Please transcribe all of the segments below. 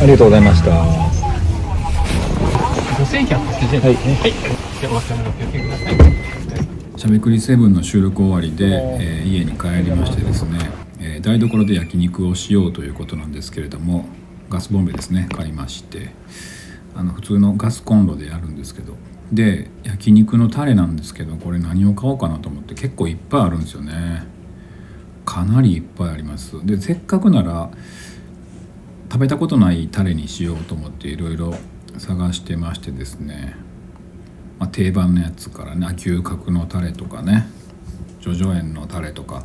ありがとうございました。5180円ですね。はい。はい。じゃあお忘れ物お気をつけください。しゃべくり7の収録終わりで、家に帰りましてですね、台所で焼肉をしようということなんですけれども、ガスボンベですね買いまして、普通のガスコンロでやるんですけど、で焼肉のタレなんですけど、これ何を買おうかなと思って、結構いっぱいあるんですよね。かなりいっぱいあります。でせっかくなら食べたことないタレにしようと思っていろいろ探してましてですね、定番のやつからね、牛角のタレとかね、叙々苑のタレとか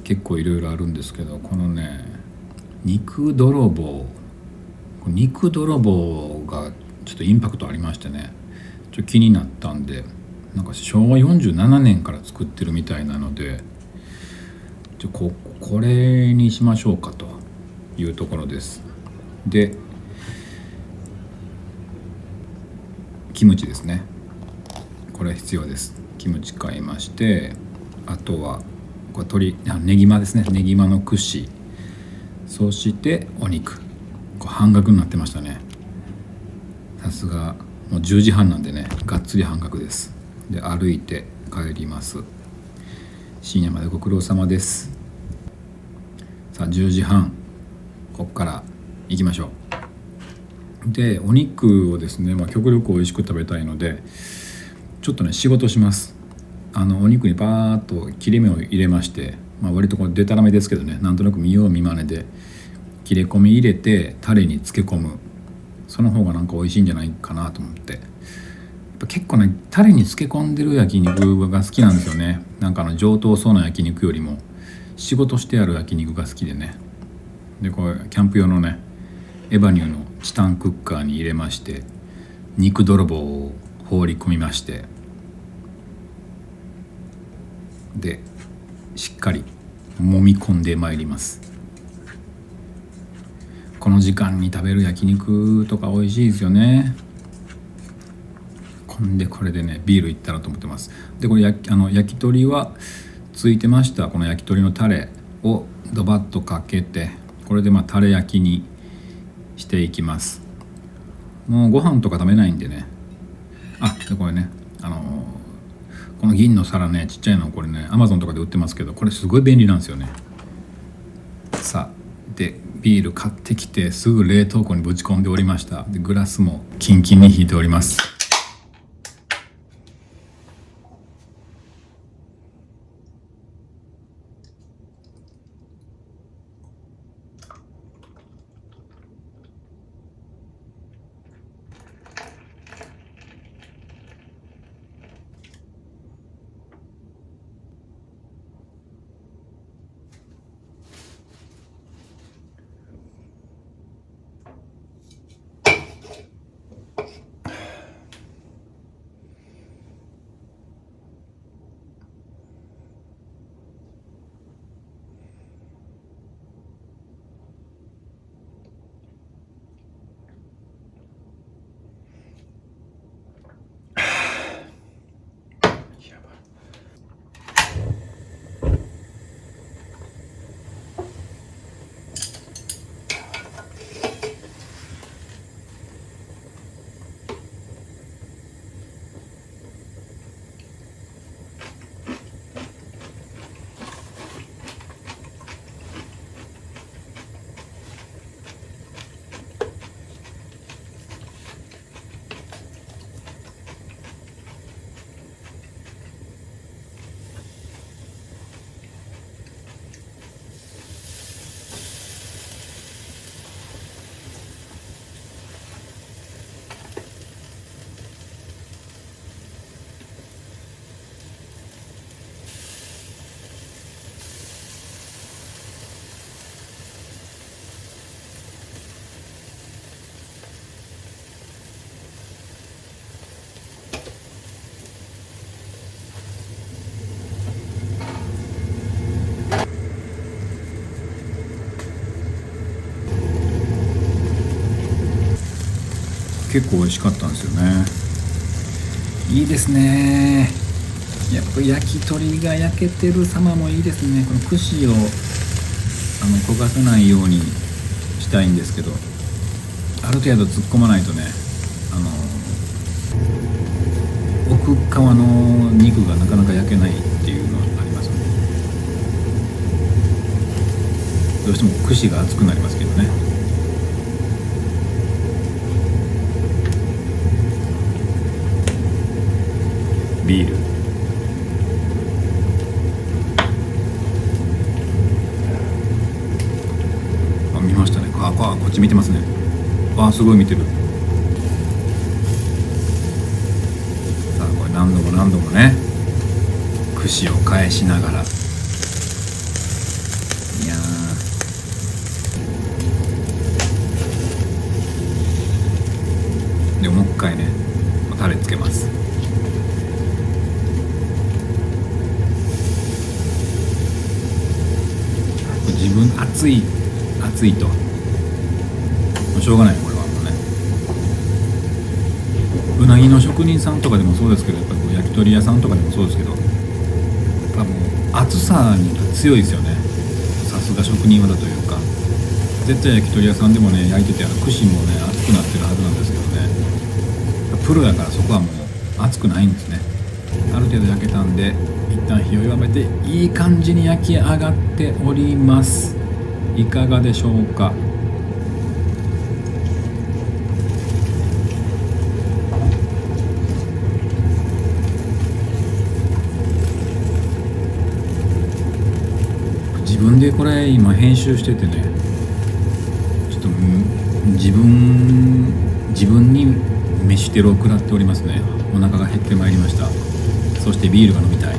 結構いろいろあるんですけど、このね肉泥棒がちょっとインパクトありましてね、ちょっと気になったんで、なんか昭和47年から作ってるみたいなので、これにしましょうかというところです。でキムチですね、これ必要です。キムチ買いまして、あとはこれネギマですね、ネギマの串、そしてお肉、これ半額になってましたね。さすがもう10時半なんでね、がっつり半額です。で歩いて帰ります。深夜までご苦労様です。さあ10時半、こっから行きましょう。でお肉をですね、極力美味しく食べたいので、ちょっとね仕事します。お肉にバーッと切れ目を入れまして、割とこれデタラメですけどね、なんとなく見よう見まねで切れ込み入れてタレに漬け込む。その方がなんか美味しいんじゃないかなと思って、やっぱ結構ねタレに漬け込んでる焼肉が好きなんですよね。なんか上等そうな焼肉よりも仕事してある焼肉が好きでね。でこれキャンプ用のねエバニューのチタンクッカーに入れまして、肉泥棒を放り込みまして、でしっかり揉み込んでまいります。この時間に食べる焼肉とか美味しいですよね。これでねビールいったらと思ってます。でこれ焼き鳥はついてました。この焼き鳥のタレをドバッとかけて、これでタレ焼きにしていきます。もうご飯とか食べないんでね。でこれね、この銀の皿ね、ちっちゃいの、これね Amazon とかで売ってますけど、これすごい便利なんですよね。さあでビール買ってきてすぐ冷凍庫にぶち込んでおりました。でグラスもキンキンに冷えております。結構美味しかったんですよね。いいですね。やっぱ焼き鳥が焼けてる様もいいですね。この串を焦がさないようにしたいんですけど、ある程度突っ込まないとね、奥側の肉がなかなか焼けないっていうのはありますよね。どうしても串が熱くなりますけどね。ビール、見ましたね。こっち見てますね。すごい見てる。さあこれ何度もね、串を返しながら、いやでもう一回ねタレつけます。自分熱いとしょうがない。これはもうね、うなぎの職人さんとかでもそうですけど、やっぱりこう焼き鳥屋さんとかでもそうですけど、やっぱもう熱さに強いですよね。さすが職人技というか。絶対焼き鳥屋さんでもね、焼いてて串もね熱くなってるはずなんですけどね、プロだからそこはもう熱くないんですね。ある程度焼けたんで一旦火を弱めて、いい感じに焼き上がっております。いかがでしょうか。自分でこれ今編集しててね、ちょっと自分に飯テロを食らっておりますね。お腹が減ってまいりました。そしてビールが飲みたい。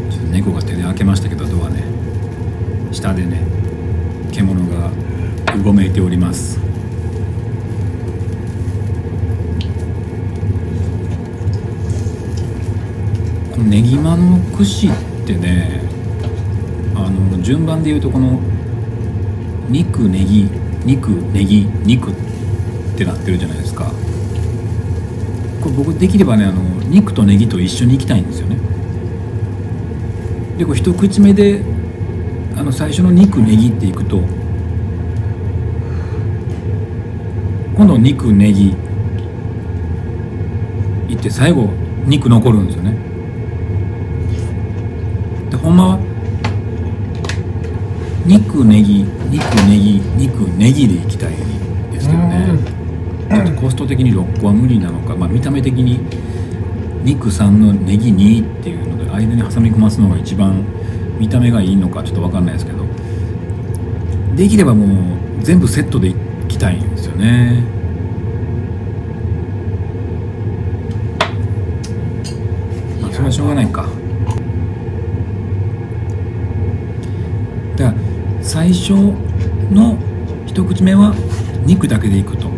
ちょっと猫が手で開けましたけど、ドアね、下でね獣がうごめいております。このねぎまの串ってね、順番で言うとこの肉ネギってなってるじゃないですか。これ僕できればね、肉とネギと一緒に行きたいんですよね。でこれ一口目で最初の肉ネギっていくと、今度肉ネギいって最後肉残るんですよね。でほんまは肉ネギでいきたいですけどね、ちょっとコスト的に6個は無理なのか、見た目的に肉3のネギ2っていうので間に挟み込ますのが一番見た目がいいのかちょっと分かんないですけど、できればもう全部セットでいきたいんですよね。それはしょうがないか。だから最初の一口目は肉だけでいくと、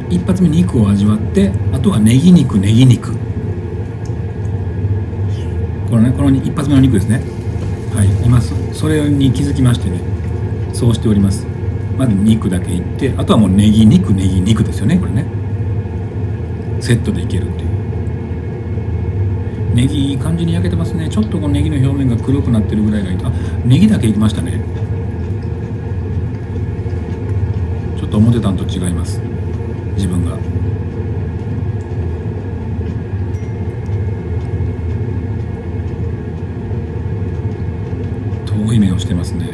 一発目肉を味わって、あとはネギ肉この一発目の肉ですね。はい、今それに気づきましてね、そうしております。まず肉だけいって、あとはもうネギ肉ですよね。これねセットでいけるっていう。ネギいい感じに焼けてますね。ちょっとこのネギの表面が黒くなってるぐらいがいいと。ネギだけいきましたね。ちょっと思ってたんと違います、自分が。遠い目をしてますね。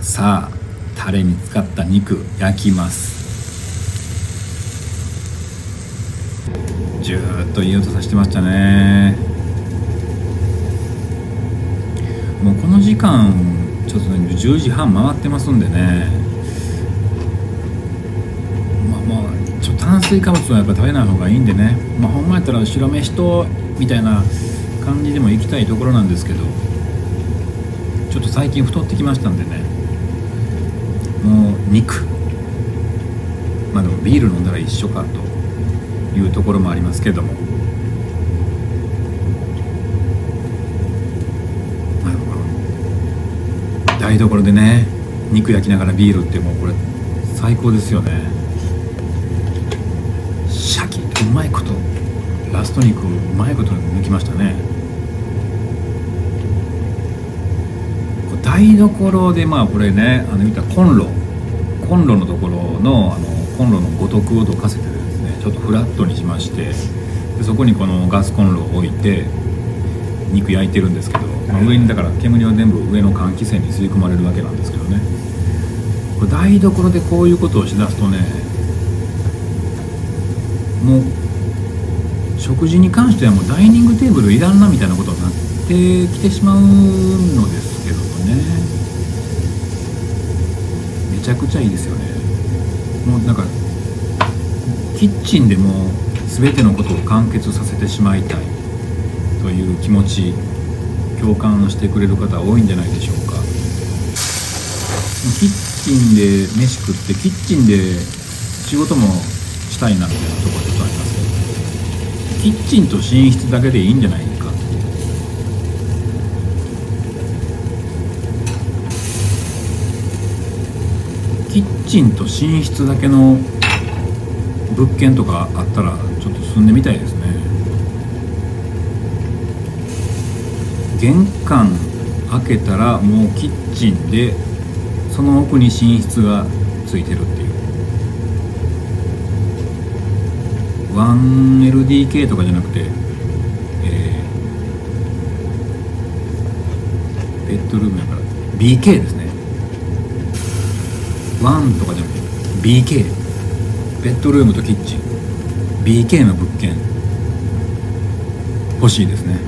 さあタレに使った肉焼きます。ジューッといい音させてましたね。もうこの時間ちょっとね10時半回ってますんでね、ちょっと炭水化物はやっぱ食べない方がいいんでね、ほんまやったら白飯とみたいな感じでも行きたいところなんですけど、ちょっと最近太ってきましたんでね、もう肉、でもビール飲んだら一緒かというところもありますけども、台所でね肉焼きながらビールってもうこれ最高ですよね。シャキッうまいことラスト肉うまいこと抜きましたね。台所でこれね見たコンロのところのコンロの五徳をどかせてですねちょっとフラットにしまして、でそこにこのガスコンロを置いて肉焼いてるんですけど、上にだから煙は全部上の換気扇に吸い込まれるわけなんですけどね。これ台所でこういうことをしだすとね、もう食事に関してはもうダイニングテーブルいらんなみたいなことになってきてしまうのですけどね。めちゃくちゃいいですよね。もうなんかキッチンでも全てのことを完結させてしまいたいという気持ち共感してくれる方多いんじゃないでしょうか。キッチンで飯食ってキッチンで仕事もしたいなみたいなところちょっとありますけど、キッチンと寝室だけでいいんじゃないかっていう。キッチンと寝室だけの物件とかあったらちょっと住んでみたいですね。玄関開けたらもうキッチンでその奥に寝室がついてるっていう 1LDK とかじゃなくて、ベッドルームだから BK ですね。1とかじゃなくて BK、 ベッドルームとキッチン BK の物件欲しいですね。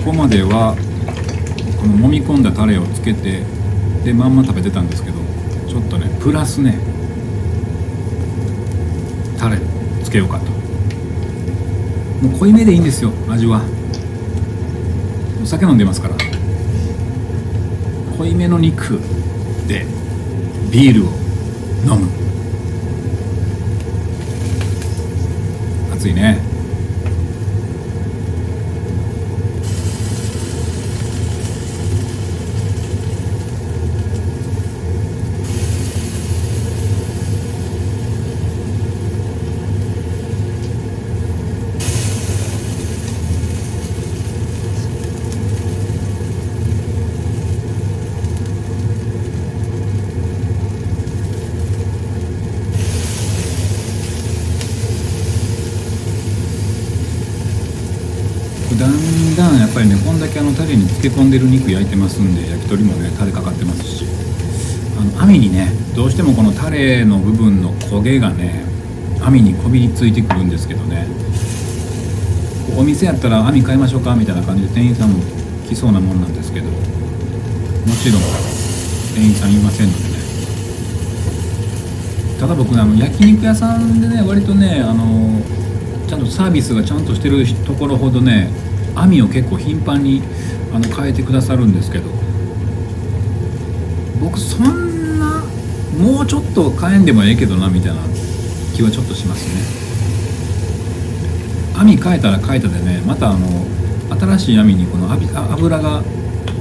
ここまではこの揉み込んだタレをつけてでまんま食べてたんですけど、ちょっとねプラスねタレつけようかと。もう濃いめでいいんですよ。味はお酒飲んでますから、濃いめの肉でビールを飲む。熱いね。だんだんやっぱりねこんだけタレに漬け込んでる肉焼いてますんで、焼き鳥もねタレかかってますし、網にねどうしてもこのタレの部分の焦げがね網にこびりついてくるんですけどね、お店やったら網買いましょうかみたいな感じで店員さんも来そうなもんなんですけど、もちろん店員さんいませんのでね。ただ僕ね焼肉屋さんでね割とねちゃんとサービスがちゃんとしてるところほどね網を結構頻繁に変えてくださるんですけど、僕そんなもうちょっと変えんでもええけどなみたいな気はちょっとしますね。網変えたら変えたでねまた新しい網にこの油が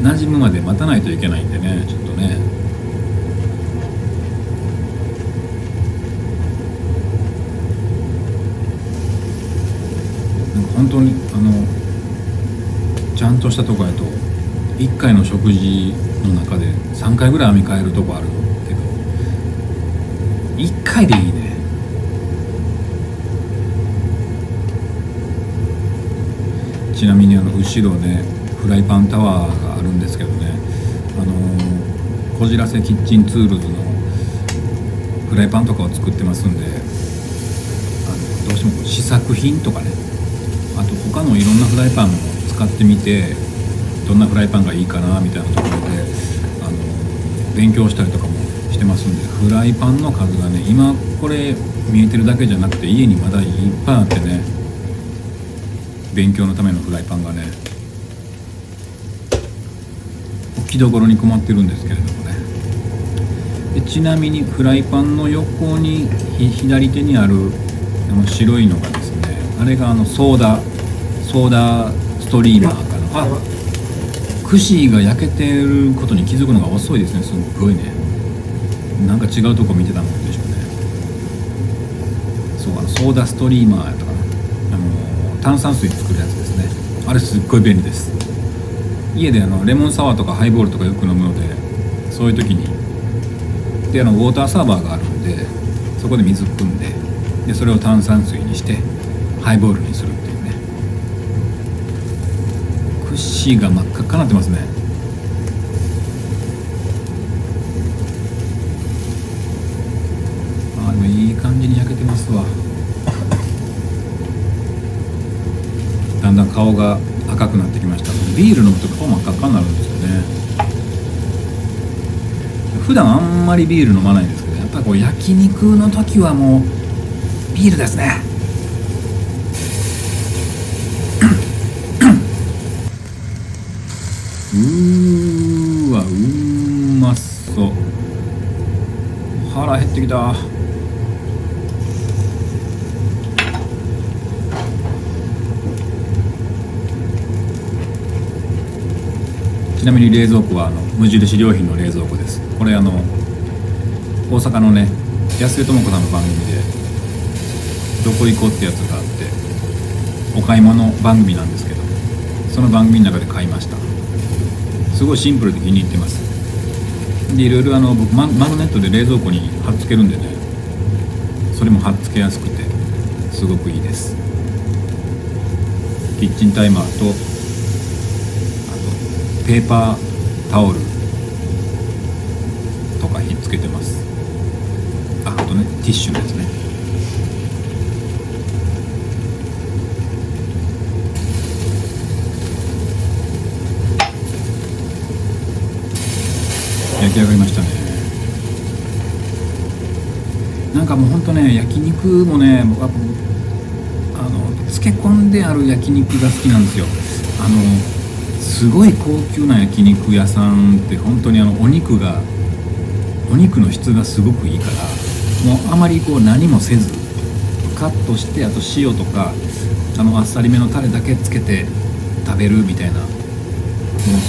馴染むまで待たないといけないんでね、ちょっとね本当にちゃんとしたとこやと1回の食事の中で3回ぐらい網変えるとこあるけど1回でいいね。ちなみに後ろねフライパンタワーがあるんですけどね、こじらせキッチンツールズのフライパンとかを作ってますんで、どうしても試作品とかね、あと他のいろんなフライパンも使ってみてどんなフライパンがいいかなみたいなところで勉強したりとかもしてますんで、フライパンの数がね今これ見えてるだけじゃなくて家にまだいっぱいあってね、勉強のためのフライパンがね置きどころに困ってるんですけれどもね、でちなみにフライパンの横に左手にある白いのがですね、あれがソーダストリーマーかな。串が焼けてることに気づくのが遅いですね。すっごいね、なんか違うとこ見てたもんでしょうね。そう、ソーダストリーマーやったかな、炭酸水作るやつですね。あれすっごい便利です。家でレモンサワーとかハイボールとかよく飲むので、そういう時にでウォーターサーバーがあるんで、そこで水汲んで、それを炭酸水にしてハイボールにするっていうね。串が真っ赤っかなってますね。でもいい感じに焼けてますわ。だんだん顔が赤くなってきました。ビール飲むと顔真っ赤っかになるんですよね。普段あんまりビール飲まないんですけど、やっぱりこう焼肉の時はもうビールですね。うわ、うまそう。腹減ってきた。ちなみに冷蔵庫は無印良品の冷蔵庫です。これ大阪のね、安江智子さんの番組でどこ行こうってやつがあって、お買い物番組なんですけど、その番組の中で買いました。すごいシンプルで気に入ってます。でいろいろ僕マグネットで冷蔵庫に貼っつけるんでね、それも貼っつけやすくてすごくいいです。キッチンタイマーとペーパータオルとかひっつけてます。あとね、ティッシュですね。焼き上がりましたね。なんかもうほんとね、焼肉もね、僕は漬け込んである焼肉が好きなんですよ。すごい高級な焼肉屋さんって本当にお肉の質がすごくいいから、もうあまりこう何もせずカットして、あと塩とかあっさりめのタレだけつけて食べるみたいな、もう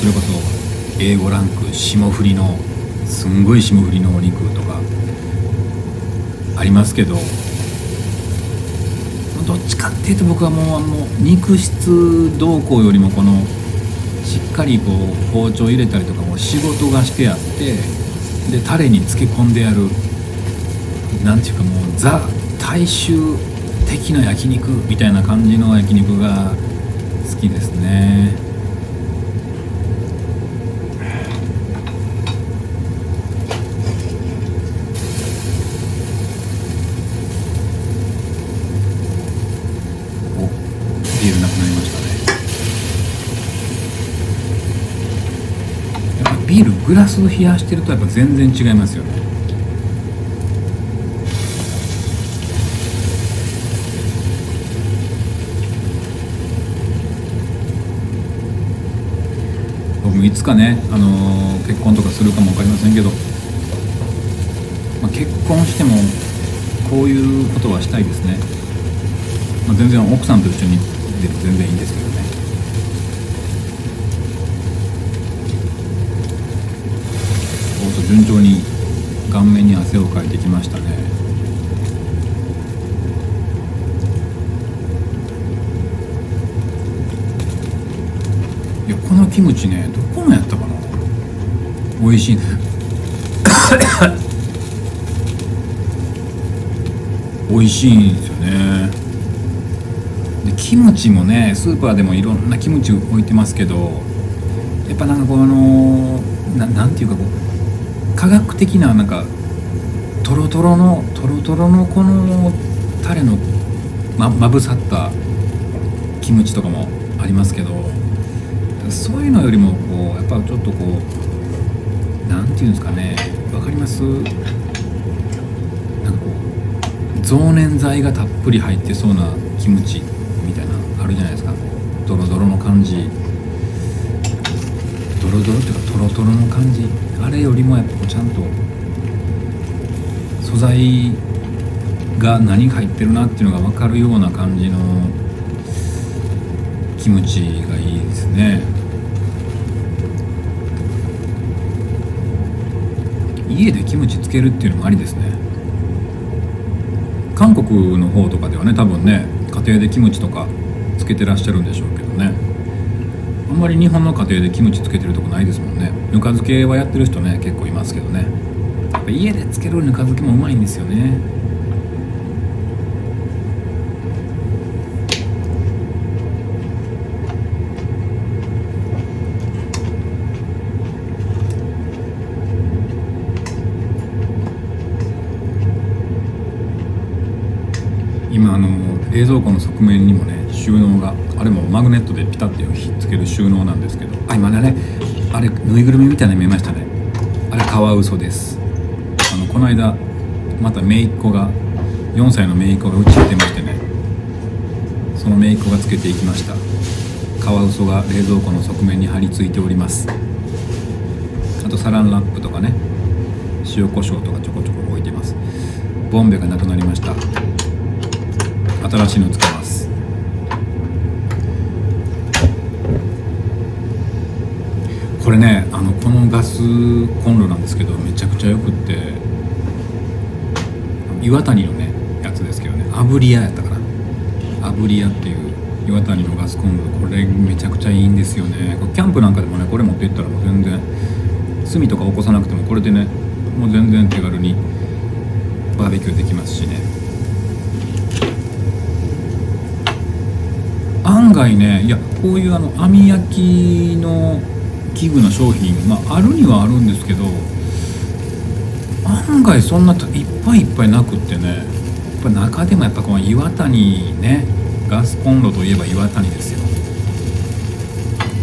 それこそA5ランク霜降りのすんごい霜降りのお肉とかありますけど、どっちかっていうと僕はもう肉質動向よりもこのしっかりこう包丁入れたりとかも仕事がしてあって、でタレに漬け込んである、なんていうかもうザ大衆的な焼肉みたいな感じの焼肉が好きですね。お、ビールなくなりましたね。やっぱビールグラスを冷やしてるとやっぱ全然違いますよね。僕もいつかね、結婚とかするかも分かりませんけど、結婚してもこういうことはしたいですね。全然奥さんと一緒にでも全然いいんですけどね。順調に顔面に汗をかいてきましたね。いや、このキムチね、どこのやったかな、美味しいね美味しいんですよね。でキムチもね、スーパーでもいろんなキムチ置いてますけど、やっぱなんかこうなんていうかこう科学的ななんかトロトロのこのタレのまぶさったキムチとかもありますけど、そういうのよりもこうやっぱちょっとこうなんていうんですかね、わかります？なんかこう増粘剤がたっぷり入ってそうなキムチみたいなあるじゃないですか。ドロドロの感じ、ドロドロっていうかトロトロの感じ、あれよりもやっぱちゃんと素材が何入ってるなっていうのが分かるような感じのキムチがいいですね。家でキムチつけるっていうのもありですね。韓国の方とかではね、多分ね家庭でキムチとかつけてらっしゃるんでしょうけどね、あんまり日本の家庭でキムチつけてるとこないですもんね。ぬか漬けはやってる人ね結構いますけどね、やっぱ家でつけるぬか漬けもうまいんですよね。今冷蔵庫の側面にもね収納が、あれもマグネットでピタッてひっつける収納なんですけど、今ねあれぬいぐるみみたいなの見えましたね。あれカワウソです。この間また姪っ子が4歳の姪っ子がうち行ってましてね、その姪っ子がつけていきました。カワウソが冷蔵庫の側面に貼り付いております。あとサランラップとかね塩コショウとかちょこちょこ置いてます。ボンベがなくなりました。新しいのつけます。これねこのガスコンロなんですけどめちゃくちゃよくって、岩谷のねやつですけどね、炙り屋やったかな、炙り屋っていう岩谷のガスコンロ、これめちゃくちゃいいんですよね。キャンプなんかでもねこれ持っていったらもう全然炭とか起こさなくてもこれでねもう全然手軽にバーベキューできますしね。案外ね、いやこういう網焼きの器具の商品、あるにはあるんですけど、案外そんないっぱいいっぱいなくってね、やっぱ中でもやっぱこの岩谷ね、ガスコンロといえば岩谷ですよ。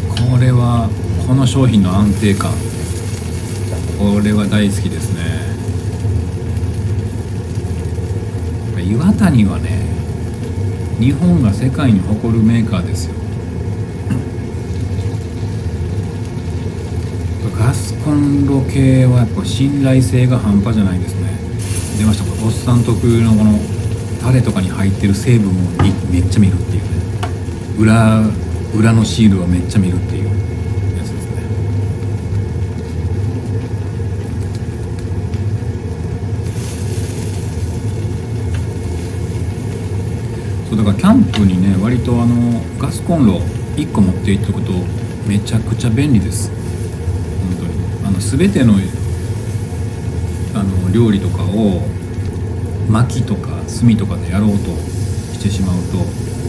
これはこの商品の安定感、これは大好きですね。岩谷はね日本が世界に誇るメーカーですよ。ガスコンロ系はやっぱ信頼性が半端じゃないですね。出ました、これおっさん特有のこのタレとかに入ってる成分をめっちゃ見るっていうね、裏のシールをめっちゃ見るっていうやつですね。そうだからキャンプにね割とガスコンロ1個持っていっておくとめちゃくちゃ便利です。本当に全ての料理とかを薪とか炭とかでやろうとしてしまうと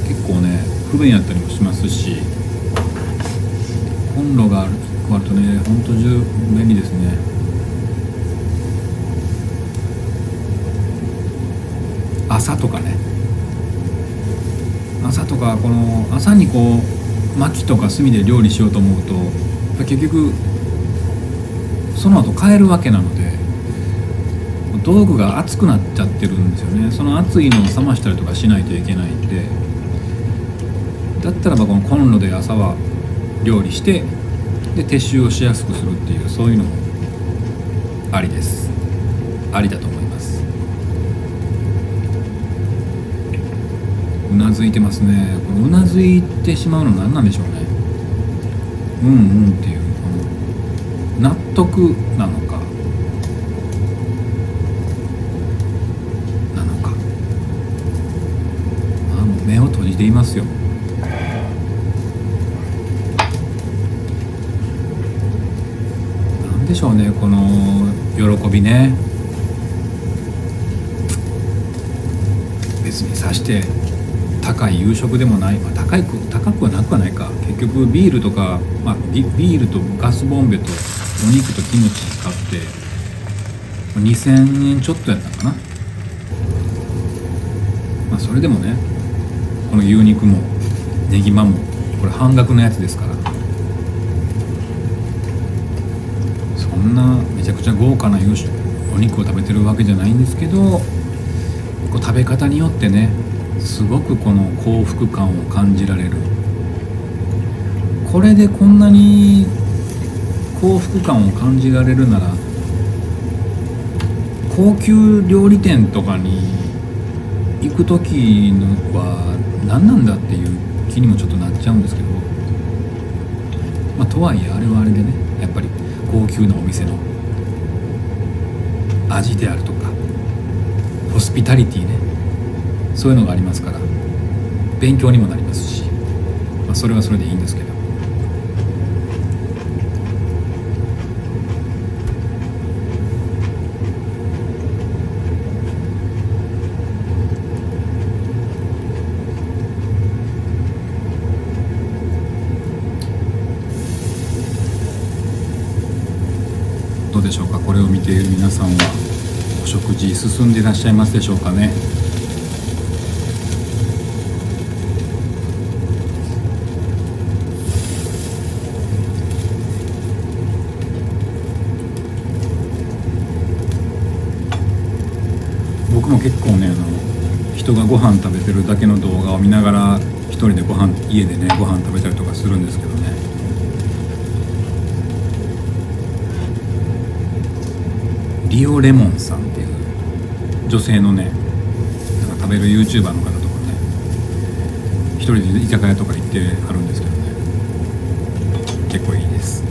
結構ね不便やったりもしますし、コンロが1個あるとねほんと便利ですね。朝とかこの朝にこう薪とか炭で料理しようと思うと結局その後帰るわけなので道具が熱くなっちゃってるんですよね。その熱いのを冷ましたりとかしないといけないんで、だったらばこのコンロで朝は料理してで撤収をしやすくするっていう、そういうのもありです。ありだと思います。うなずいてますね。このうなずいてしまうの何なんでしょうね。っていうこの納得なのか目を閉じていますよ。なんでしょうねこの喜びね。別にさして高い夕食でもない、高くはなくはないか。結局ビールとか、ビールとガスボンベとお肉とキムチ使って2000円ちょっとやったかな。それでもねこの牛肉もネギマもこれ半額のやつですから、そんなめちゃくちゃ豪華なお肉を食べてるわけじゃないんですけど、こう食べ方によってねすごくこの幸福感を感じられる。これでこんなに幸福感を感じられるなら高級料理店とかに行く時のは何なんだっていう気にもちょっとなっちゃうんですけど、まあ、とはいえあれはあれでね、やっぱり高級なお店の味であるとかホスピタリティね、そういうのがありますから勉強にもなりますし、まあ、それはそれでいいんですけど、どうでしょうか。これを見ている皆さんはお食事進んでいらっしゃいますでしょうかね。僕も結構ね、人がご飯食べてるだけの動画を見ながら一人で家でねご飯食べたりとかするんですけどね、リオレモンさんっていう女性のね、なんか食べる YouTuber の方とかね、一人で居酒屋とか行ってはるんですけどね、結構いいです。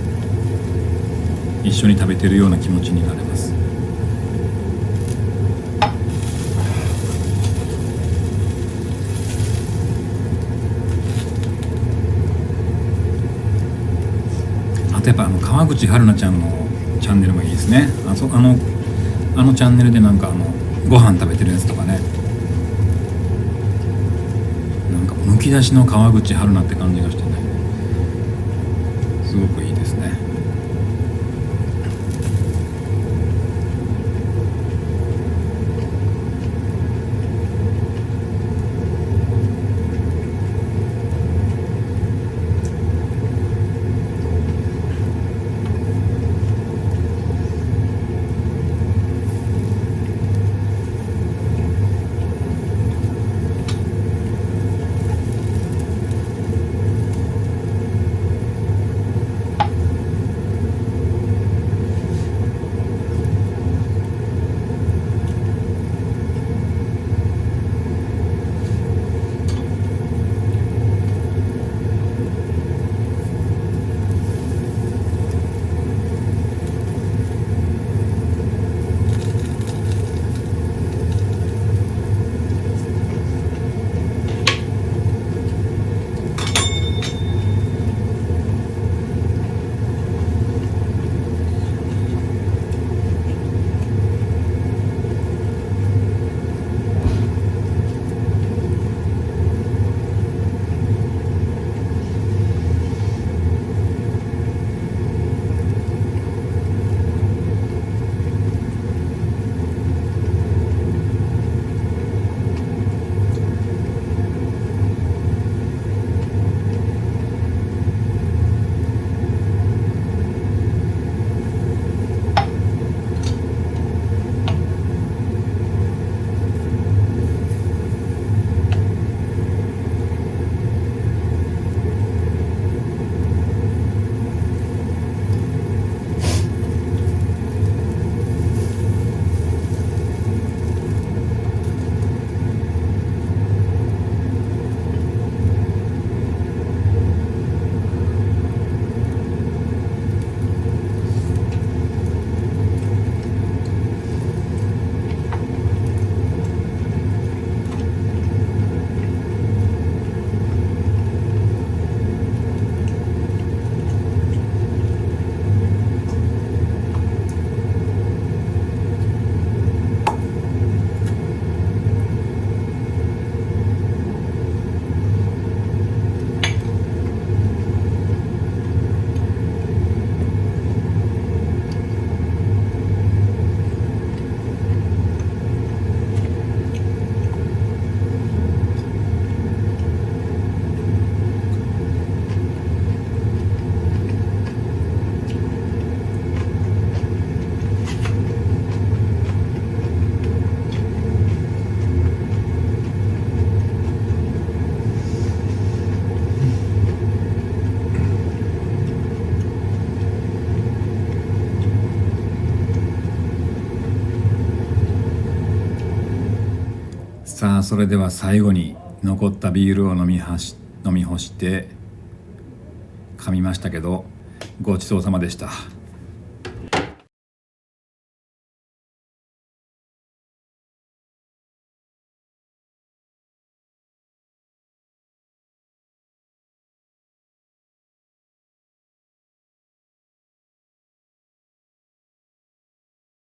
一緒に食べてるような気持ちになれます。あとやっぱ川口春奈ちゃんのチャンネルもいいですね。あのチャンネルでなんかご飯食べてるやつとかね、なんかむき出しの川口春奈って感じがしてね、すごくいいですね。さあそれでは最後に残ったビールを飲み干して噛みましたけど、ごちそうさまでした。